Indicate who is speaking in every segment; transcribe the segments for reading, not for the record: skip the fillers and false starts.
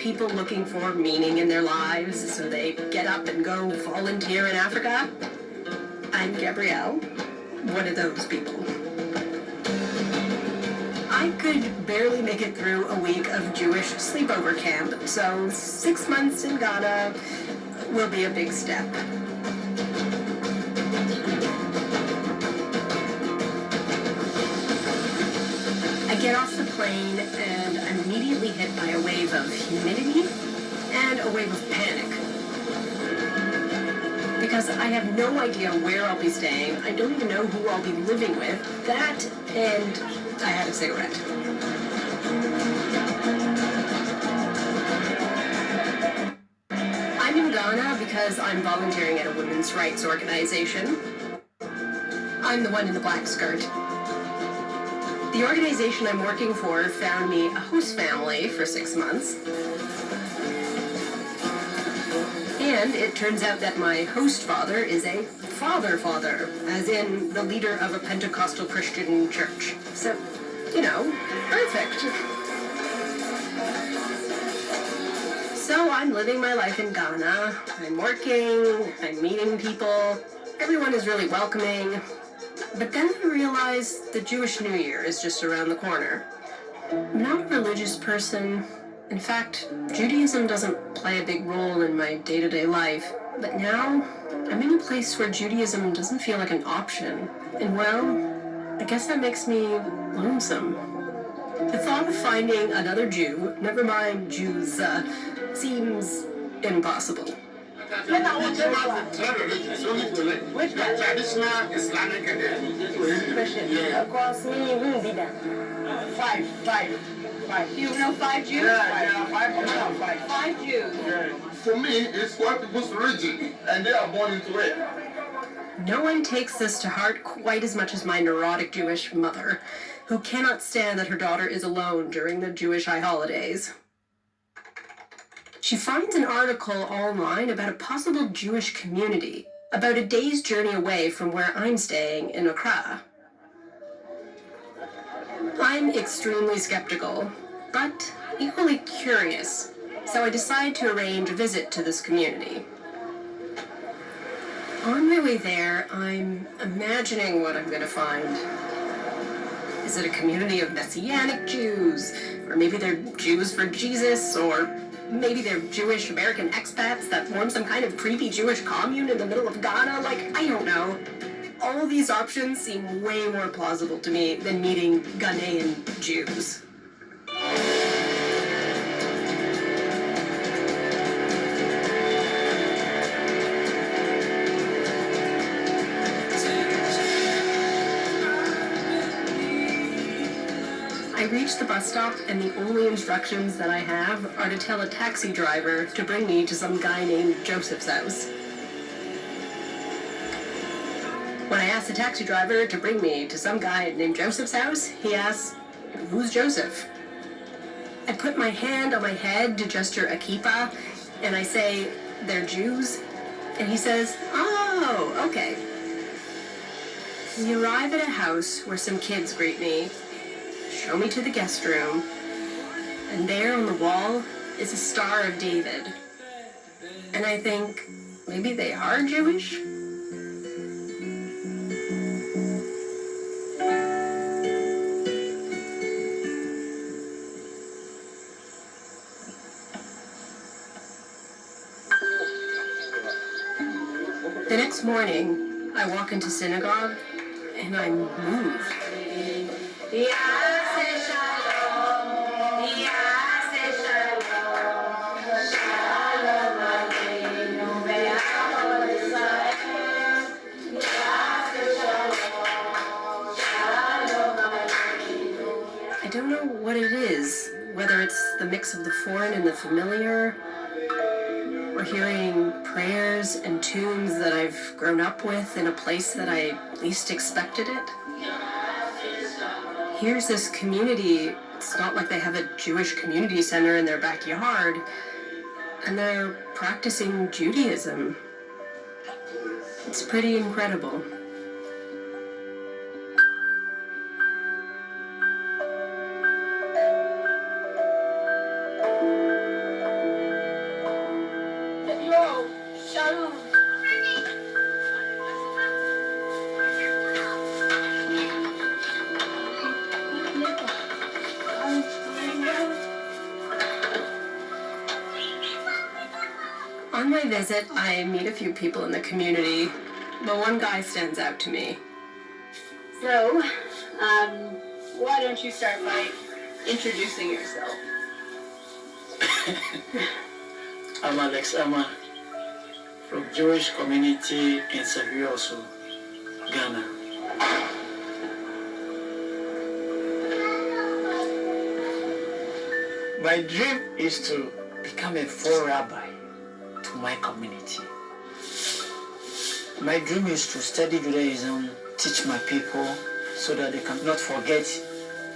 Speaker 1: people looking for meaning in their lives, so they get up and go volunteer in Africa. I'm Gabrielle, one of those people. I could barely make it through a week of Jewish sleepover camp, so 6 months in Ghana will be a big step. I get off the plane and I'm immediately hit by a wave of humidity and a wave of panic. Because I have no idea where I'll be staying, I don't even know who I'll be living with, that and I had a cigarette. I'm in Ghana because I'm volunteering at a women's rights organization. I'm the one in the black skirt. The organization I'm working for found me a host family for 6 months. And it turns out that my host father is a father, as in the leader of a Pentecostal Christian church. So, you know, perfect. So I'm living my life in Ghana. I'm working, I'm meeting people. Everyone is really welcoming. But then I realize the Jewish New Year is just around the corner. I'm not a religious person. In fact, Judaism doesn't play a big role in my day-to-day life. But now, I'm in a place where Judaism doesn't feel like an option. And well, I guess that makes me lonesome. The thought of finding another Jew, never mind Jews, seems impossible.
Speaker 2: Which one? Traditional Islamic Christian. Of course, me won't be that. Five. You know 5 Jews?
Speaker 3: Yeah, 5.
Speaker 2: 5 Jews.
Speaker 3: Yeah. For me, it's white people's religion, and they are born into it.
Speaker 1: No one takes this to heart quite as much as my neurotic Jewish mother, who cannot stand that her daughter is alone during the Jewish high holidays. She finds an article online about a possible Jewish community, about a day's journey away from where I'm staying in Accra. I'm extremely skeptical, but equally curious, so I decide to arrange a visit to this community. On my way there, I'm imagining what I'm going to find. Is it a community of Messianic Jews? Or maybe they're Jews for Jesus? Or maybe they're Jewish American expats that form some kind of creepy Jewish commune in the middle of Ghana? Like, I don't know. All these options seem way more plausible to me than meeting Ghanaian Jews. I reach the bus stop, and the only instructions that I have are to tell a taxi driver to bring me to some guy named Joseph's house. When I ask the taxi driver to bring me to some guy named Joseph's house, he asks, "Who's Joseph?" I put my hand on my head to gesture a kippah, and I say, "They're Jews." And he says, "Oh, okay." We arrive at a house where some kids greet me, show me to the guest room, and there on the wall is a Star of David. And I think, maybe they are Jewish? The next morning, I walk into synagogue, and I'm moved. I don't know what it is, whether it's the mix of the foreign and the familiar, or hearing prayers and tunes that I've grown up with in a place that I least expected it. Here's this community. It's not like they have a Jewish community center in their backyard, and they're practicing Judaism. It's pretty incredible. my visit, I meet a few people in the community, but one guy stands out to me.
Speaker 2: So, why don't you start by introducing yourself?
Speaker 4: I'm Alex Ama from Jewish community in Sefwi also, Ghana. My dream is to become a full rabbi to my community. My dream is to study Judaism, teach my people so that they cannot forget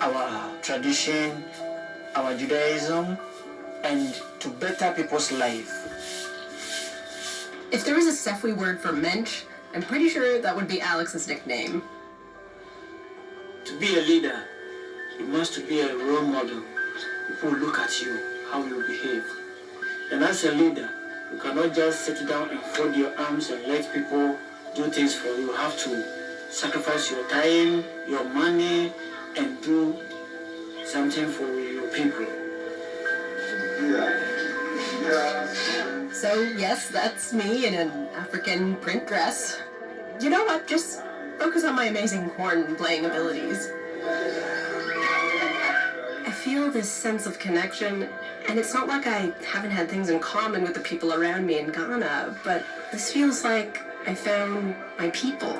Speaker 4: our tradition, our Judaism, and to better people's life.
Speaker 1: If there was a Sefwi word for mensch, I'm pretty sure that would be Alex's nickname.
Speaker 4: To be a leader, you must be a role model. People look at you, how you behave. And as a leader, you cannot just sit down and fold your arms and let people do things for you. You have to sacrifice your time, your money, and do something for your people.
Speaker 1: So yes, that's me in an African print dress. You know what? Just focus on my amazing horn playing abilities. I feel this sense of connection, and it's not like I haven't had things in common with the people around me in Ghana, but this feels like I found my people.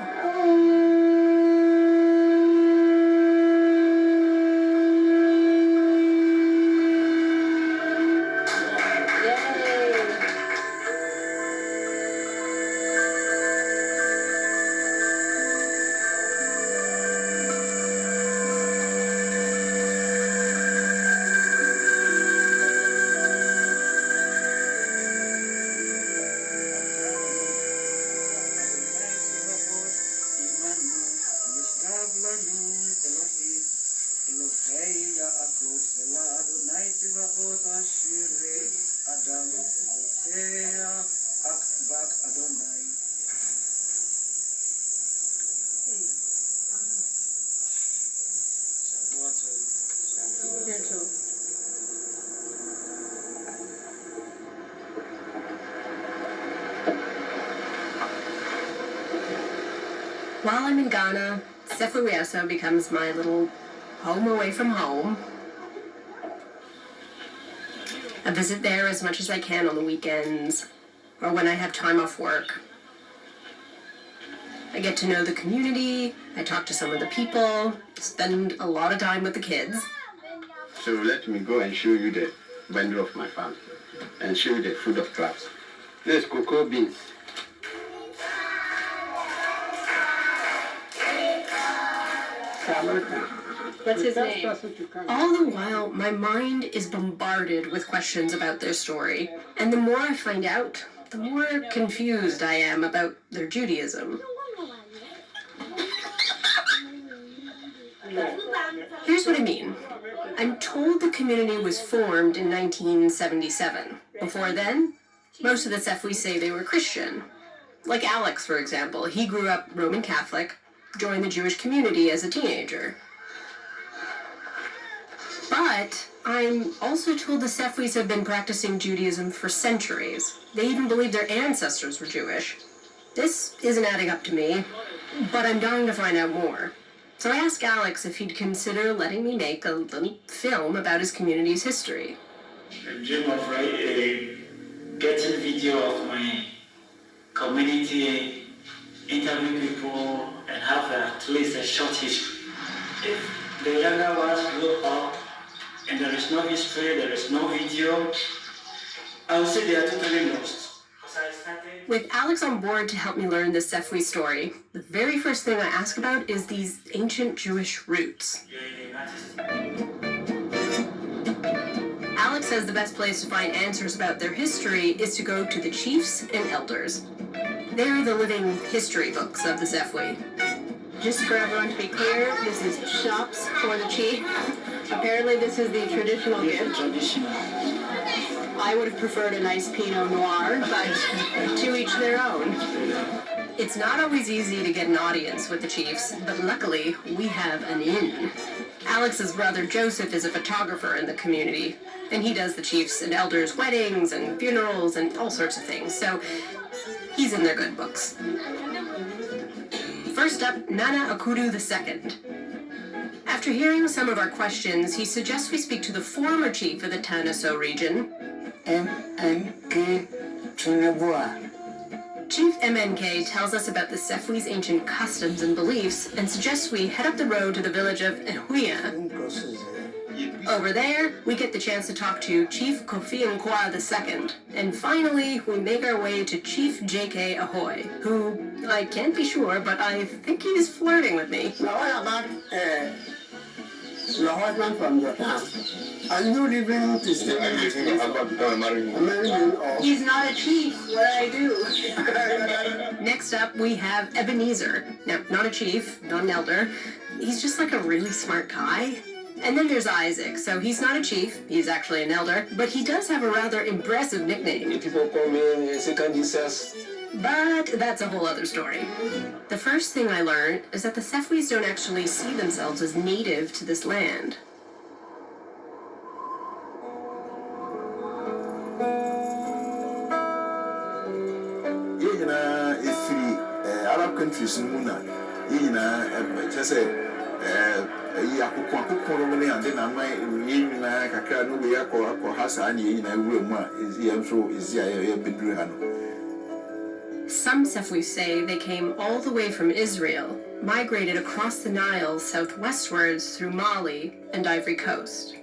Speaker 1: While I'm in Ghana, Sefwi becomes my little home away from home. I visit there as much as I can on the weekends or when I have time off work. I get to know the community, I talk to some of the people, spend a lot of time with the kids.
Speaker 3: So let me go and show you the bundle of my farm and show you the food of crops. There's cocoa beans.
Speaker 2: What's his name?
Speaker 1: All the while, my mind is bombarded with questions about their story. And the more I find out, the more confused I am about their Judaism. Here's what I mean. I'm told the community was formed in 1977. Before then, most of the Sefwi say they were Christian. Like Alex, for example. He grew up Roman Catholic, joined the Jewish community as a teenager. But I'm also told the Sefwis have been practicing Judaism for centuries. They even believe their ancestors were Jewish. This isn't adding up to me, but I'm dying to find out more. So I asked Alex if he'd consider letting me make a little film about his community's history.
Speaker 4: I dream of getting video of my community, interview people, and have at least a short history. If the younger ones grow up and there is no history, there is no video, I would say they are totally lost.
Speaker 1: With Alex on board to help me learn the Sefwi story, the very first thing I ask about is these ancient Jewish roots. Alex says the best place to find answers about their history is to go to the chiefs and elders. They're the living history books of the Sefwi.
Speaker 2: Just for everyone to be clear, this is schnapps for the chief. Apparently this is the traditional gift. I would have preferred a nice Pinot Noir, but to each their own.
Speaker 1: It's not always easy to get an audience with the chiefs, but luckily we have an in. Alex's brother Joseph is a photographer in the community. And he does the chiefs and elders' weddings and funerals and all sorts of things. So he's in their good books. First up, Nana Akudu II. After hearing some of our questions, he suggests we speak to the former chief of the Tanaso region.
Speaker 5: MNK Tunabua.
Speaker 1: Chief MNK tells us about the Sefwi's ancient customs and beliefs and suggests we head up the road to the village of Ehuia. Over there, we get the chance to talk to Chief Kofi Nkwa II. And finally, we make our way to Chief JK Ahoy, who, I can't be sure, but I think he's flirting with me.
Speaker 5: Now, what about your husband from your town? Are you living to stay?
Speaker 2: He's not a chief. What I do?
Speaker 1: Next up, we have Ebenezer. Now, not a chief, not an elder. He's just like a really smart guy. And then there's Isaac. So he's not a chief. He's actually an elder. But he does have a rather impressive nickname.
Speaker 6: People call me Second Jesus.
Speaker 1: But that's a whole other story. The first thing I learned is that the Sefwis don't actually see themselves as native to this land.
Speaker 7: Arab countries in Muna, just say,
Speaker 1: Some Sefwi say they came all the way from Israel, migrated across the Nile southwestwards through Mali and Ivory Coast.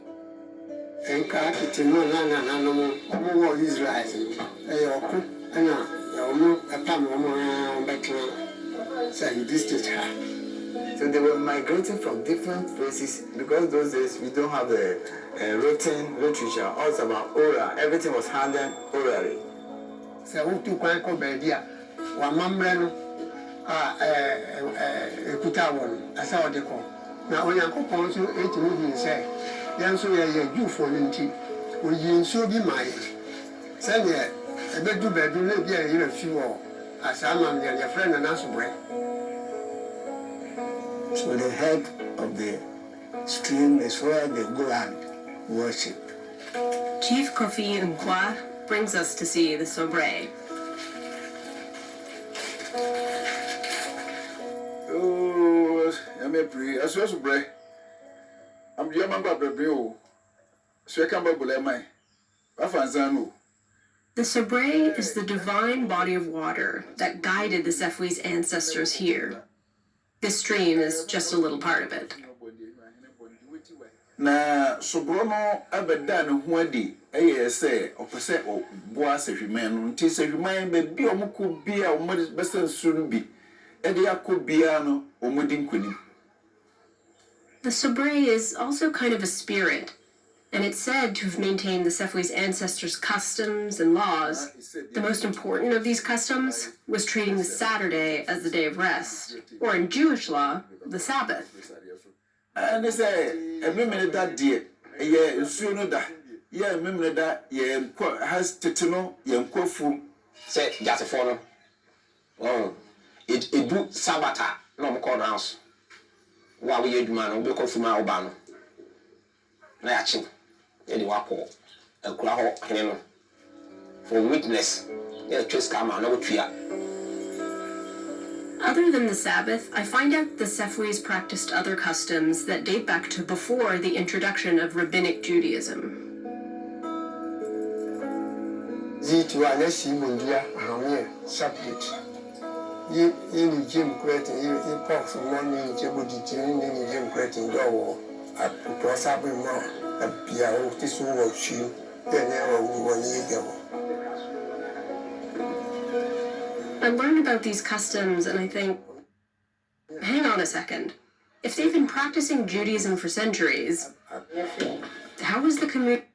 Speaker 7: So they were migrating from different places because those days we don't have a written literature. Also about oral, everything was handled orally.
Speaker 5: So who took one called Bedia? One member Kutawon, I saw the call. Now, when I go on to 8 million, say, then so you for Linty, will you so be my send here? I bet you better live here in a few or as I'm your friend and answer break. So the head of the stream is where they go and worship.
Speaker 1: Chief Kofi Nkwa brings us to see the Sobre.
Speaker 7: Oh, I'm a pre, as well as break. I'm the young man, so I can't bubble my. I find
Speaker 1: The Sobre is the divine body of water that guided the Sefwi's ancestors here. This stream is just a little part of it.
Speaker 7: Na Sobrono abeda ho adi say opese o boa sehweman no nti sehweman be bi omko bia o mo besan suru bi e de akobia no o modi nkoni.
Speaker 1: The Sobre is also kind of a spirit, and it's said to have maintained the Sefwi's ancestors' customs and laws. The most important of these customs was treating the Saturday as the day of rest, or in Jewish law, the Sabbath.
Speaker 7: And they say, a minute that dear, yeah, sooner that, yeah, remember that, yeah, has Titano, young Kofu.
Speaker 6: Say, just a follow. Oh, it do Sabata, no call house. While we man, we go from my Obano. Natching. Any wapo, a crowd, for witness, just come on, no tree.
Speaker 1: Other than the Sabbath, I find out the Sefwis practiced other customs that date back to before the introduction of Rabbinic Judaism.
Speaker 5: Separate. You Jim Cretin, you pop some money in Jim Cretin, go across up in more. A piano, this was you, then never 1 year ago.
Speaker 1: I learn about these customs and I think, hang on a second. If they've been practicing Judaism for centuries, how was the community